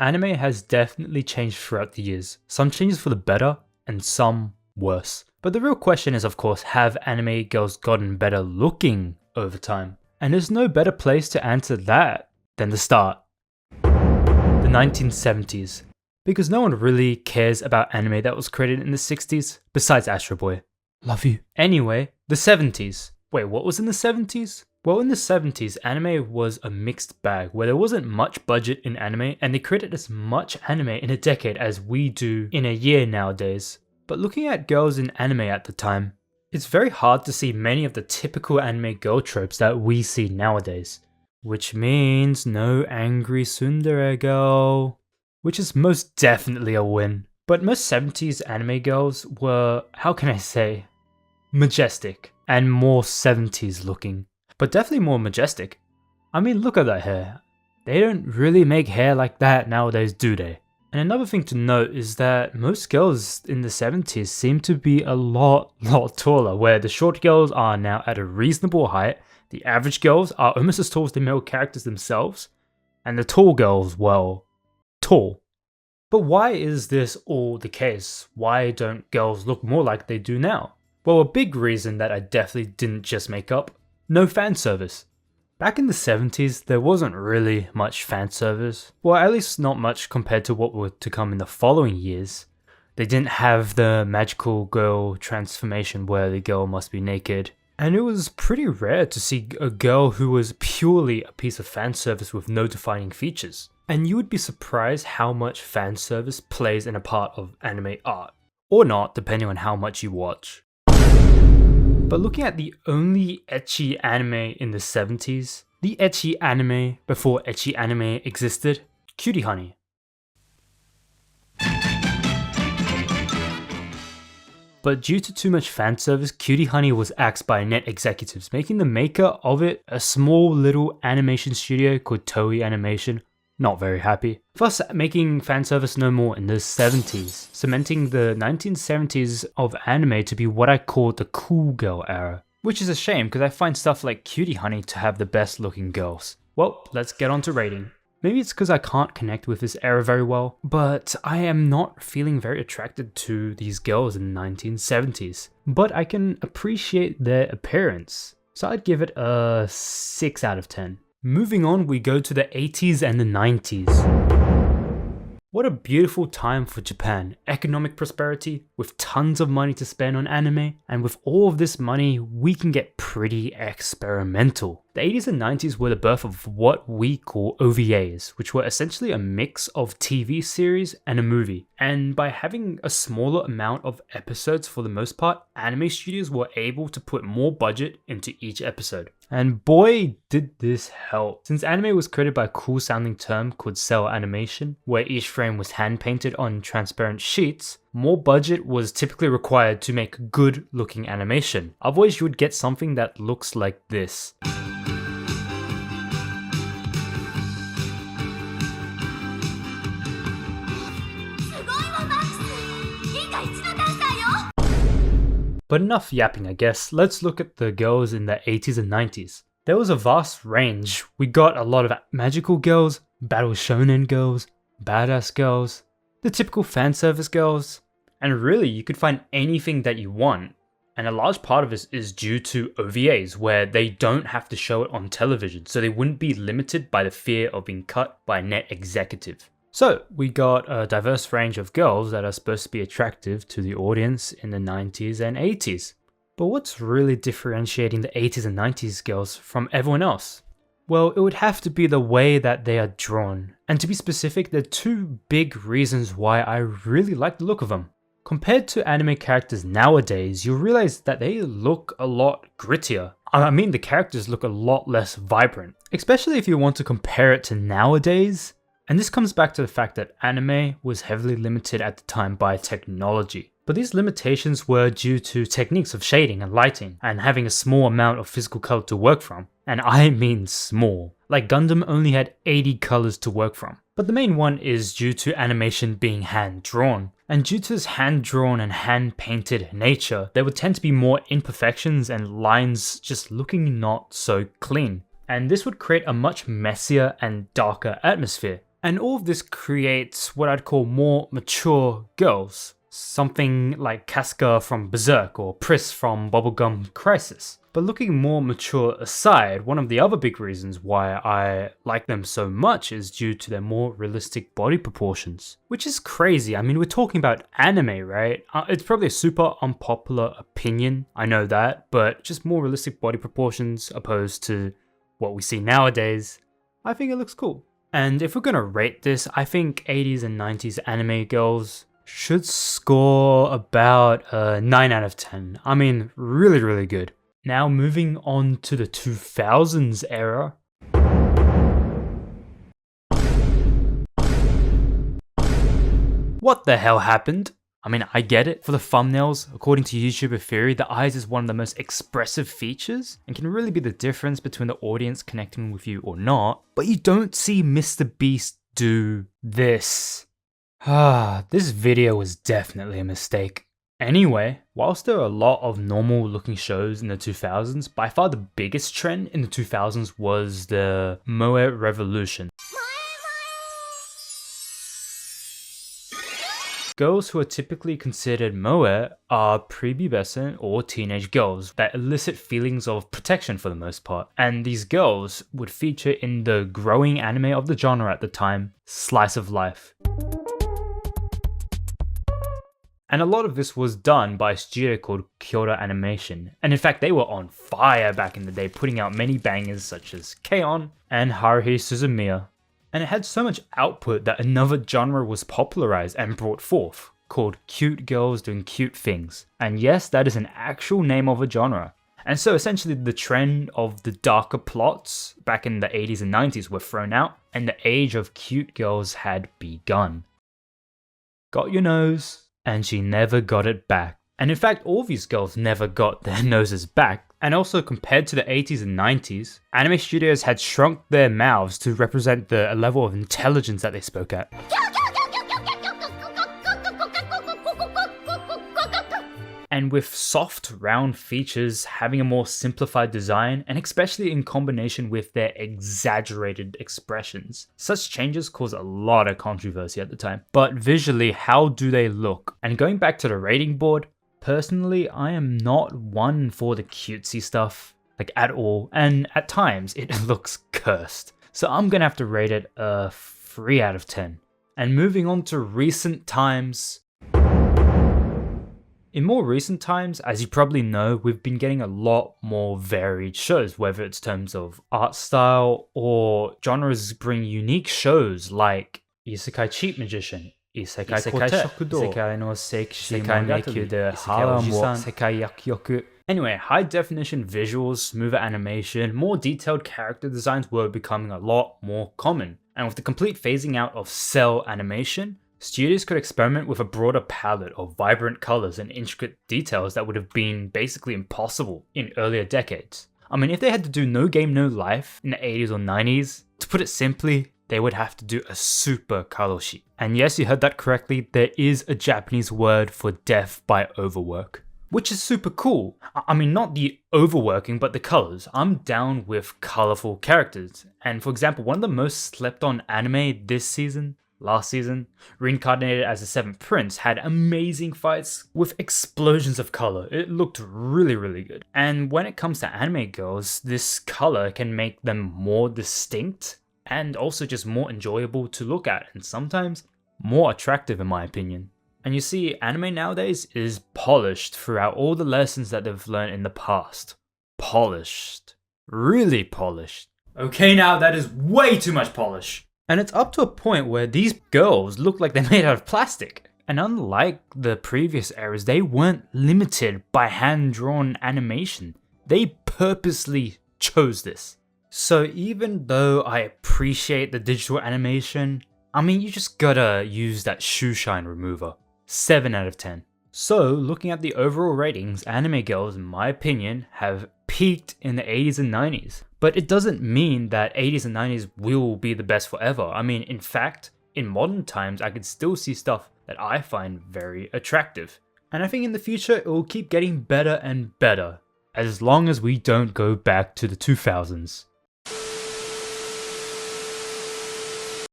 anime has definitely changed throughout the years. Some changes for the better and some worse. But the real question is, of course, have anime girls gotten better looking over time? And there's no better place to answer that than the start. The 1970s. Because no one really cares about anime that was created in the 60s, besides Astro Boy. Love you. Anyway, the 70s. Wait, what was in the 70s? Well, in the 70s, anime was a mixed bag where there wasn't much budget in anime and they created as much anime in a decade as we do in a year nowadays. But looking at girls in anime at the time, it's very hard to see many of the typical anime girl tropes that we see nowadays. Which means no angry tsundere girl. Which is most definitely a win. But most 70s anime girls were, how can I say, majestic and more 70s looking. But definitely more majestic. I mean, look at that hair. They don't really make hair like that nowadays, do they? And another thing to note is that most girls in the 70s seem to be a lot taller, where the short girls are now at a reasonable height, the average girls are almost as tall as the male characters themselves, and the tall girls, well, tall. But why is this all the case? Why don't girls look more like they do now? Well, a big reason that I definitely didn't just make up: no fan service. Back in the 70s, there wasn't really much fan service. Well, at least not much compared to what were to come in the following years. They didn't have the magical girl transformation where the girl must be naked. And it was pretty rare to see a girl who was purely a piece of fan service with no defining features. And you would be surprised how much fan service plays in a part of anime art. Or not, depending on how much you watch. But looking at the only ecchi anime in the 70s, the ecchi anime before ecchi anime existed, Cutie Honey. But due to too much fan service, Cutie Honey was axed by net executives, making the maker of it, a small little animation studio called Toei Animation, not very happy. Thus making fan service no more in the 70s, cementing the 1970s of anime to be what I call the cool girl era. Which is a shame because I find stuff like Cutie Honey to have the best looking girls. Well, let's get on to rating. Maybe it's because I can't connect with this era very well, but I am not feeling very attracted to these girls in the 1970s. But I can appreciate their appearance, so I'd give it a 6 out of 10. Moving on, we go to the 80s and the 90s. What a beautiful time for Japan. Economic prosperity, with tons of money to spend on anime, and with all of this money, we can get pretty experimental. The 80s and 90s were the birth of what we call OVAs, which were essentially a mix of TV series and a movie. And by having a smaller amount of episodes for the most part, anime studios were able to put more budget into each episode. And boy, did this help. Since anime was created by a cool sounding term called cell animation, where each frame was hand painted on transparent sheets, more budget was typically required to make good looking animation. Otherwise you would get something that looks like this. But enough yapping, I guess. Let's look at the girls in the 80s and 90s. There was a vast range. We got a lot of magical girls, battle shonen girls, badass girls, the typical fan service girls, and really you could find anything that you want. And a large part of this is due to OVAs, where they don't have to show it on television, so they wouldn't be limited by the fear of being cut by a net executive. So, we got a diverse range of girls that are supposed to be attractive to the audience in the 90s and 80s. But what's really differentiating the 80s and 90s girls from everyone else? Well, it would have to be the way that they are drawn. And to be specific, there are two big reasons why I really like the look of them. Compared to anime characters nowadays, you'll realize that they look a lot grittier. I mean, the characters look a lot less vibrant. Especially if you want to compare it to nowadays. And this comes back to the fact that anime was heavily limited at the time by technology. But these limitations were due to techniques of shading and lighting, and having a small amount of physical color to work from. And I mean small. Like Gundam only had 80 colors to work from. But the main one is due to animation being hand-drawn. And due to this hand-drawn and hand-painted nature, there would tend to be more imperfections and lines just looking not so clean. And this would create a much messier and darker atmosphere. And all of this creates what I'd call more mature girls. Something like Casca from Berserk or Pris from Bubblegum Crisis. But looking more mature aside, one of the other big reasons why I like them so much is due to their more realistic body proportions. Which is crazy. I mean, we're talking about anime, right? It's probably a super unpopular opinion, I know that, but just more realistic body proportions opposed to what we see nowadays, I think it looks cool. And if we're gonna rate this, I think 80s and 90s anime girls should score about a 9 out of 10. I mean, really good. Now moving on to the 2000s era. What the hell happened? I mean, I get it. For the thumbnails, according to YouTuber Theory, the eyes is one of the most expressive features and can really be the difference between the audience connecting with you or not. But you don't see Mr. Beast do this. This video was definitely a mistake. Anyway, whilst there are a lot of normal looking shows in the 2000s, by far the biggest trend in the 2000s was the Moe Revolution. Girls who are typically considered moe are prepubescent or teenage girls that elicit feelings of protection for the most part, and these girls would feature in the growing anime of the genre at the time, Slice of Life. And a lot of this was done by a studio called Kyoto Animation, and in fact they were on fire back in the day, putting out many bangers such as K-On! And Haruhi Suzumiya. And it had so much output that another genre was popularized and brought forth, called Cute Girls Doing Cute Things. And yes, that is an actual name of a genre. And so essentially the trend of the darker plots back in the 80s and 90s were thrown out, and the age of cute girls had begun. Got your nose, and she never got it back. And in fact, all these girls never got their noses back. And also compared to the 80s and 90s, anime studios had shrunk their mouths to represent the level of intelligence that they spoke at. And with soft, round features having a more simplified design, and especially in combination with their exaggerated expressions, such changes caused a lot of controversy at the time. But visually, how do they look? And going back to the rating board, personally, I am not one for the cutesy stuff, like at all, and at times it looks cursed. So I'm gonna have to rate it a 3 out of 10. And moving on to recent times. In more recent times, as you probably know, we've been getting a lot more varied shows, whether it's terms of art style or genres bring unique shows like Isekai Cheat Magician, Isekai Shokudo, Isekai no Sekishi Mangekyou de Haramo, Sekai Yakyoku. Anyway, high definition visuals, smoother animation, more detailed character designs were becoming a lot more common. And with the complete phasing out of cell animation, studios could experiment with a broader palette of vibrant colors and intricate details that would have been basically impossible in earlier decades. I mean, if they had to do No Game No Life in the 80s or 90s, to put it simply, they would have to do a super karoshi. And yes, you heard that correctly, there is a Japanese word for death by overwork. Which is super cool. I mean, not the overworking, but the colors. I'm down with colorful characters. And for example, one of the most slept on anime this season, last season, reincarnated as the Seventh Prince, had amazing fights with explosions of color. It looked really good. And when it comes to anime girls, this color can make them more distinct and also just more enjoyable to look at, and sometimes more attractive in my opinion. And you see, anime nowadays is polished throughout all the lessons that they've learned in the past. Polished. Really polished. Okay, now that is way too much polish. And it's up to a point where these girls look like they're made out of plastic. And unlike the previous eras, they weren't limited by hand-drawn animation. They purposely chose this. So even though I appreciate the digital animation, I mean, you just gotta use that shoe shine remover. 7 out of 10. So looking at the overall ratings, anime girls, in my opinion, have peaked in the 80s and 90s. But it doesn't mean that 80s and 90s will be the best forever. I mean, in fact, in modern times, I could still see stuff that I find very attractive. And I think in the future, it will keep getting better and better, as long as we don't go back to the 2000s.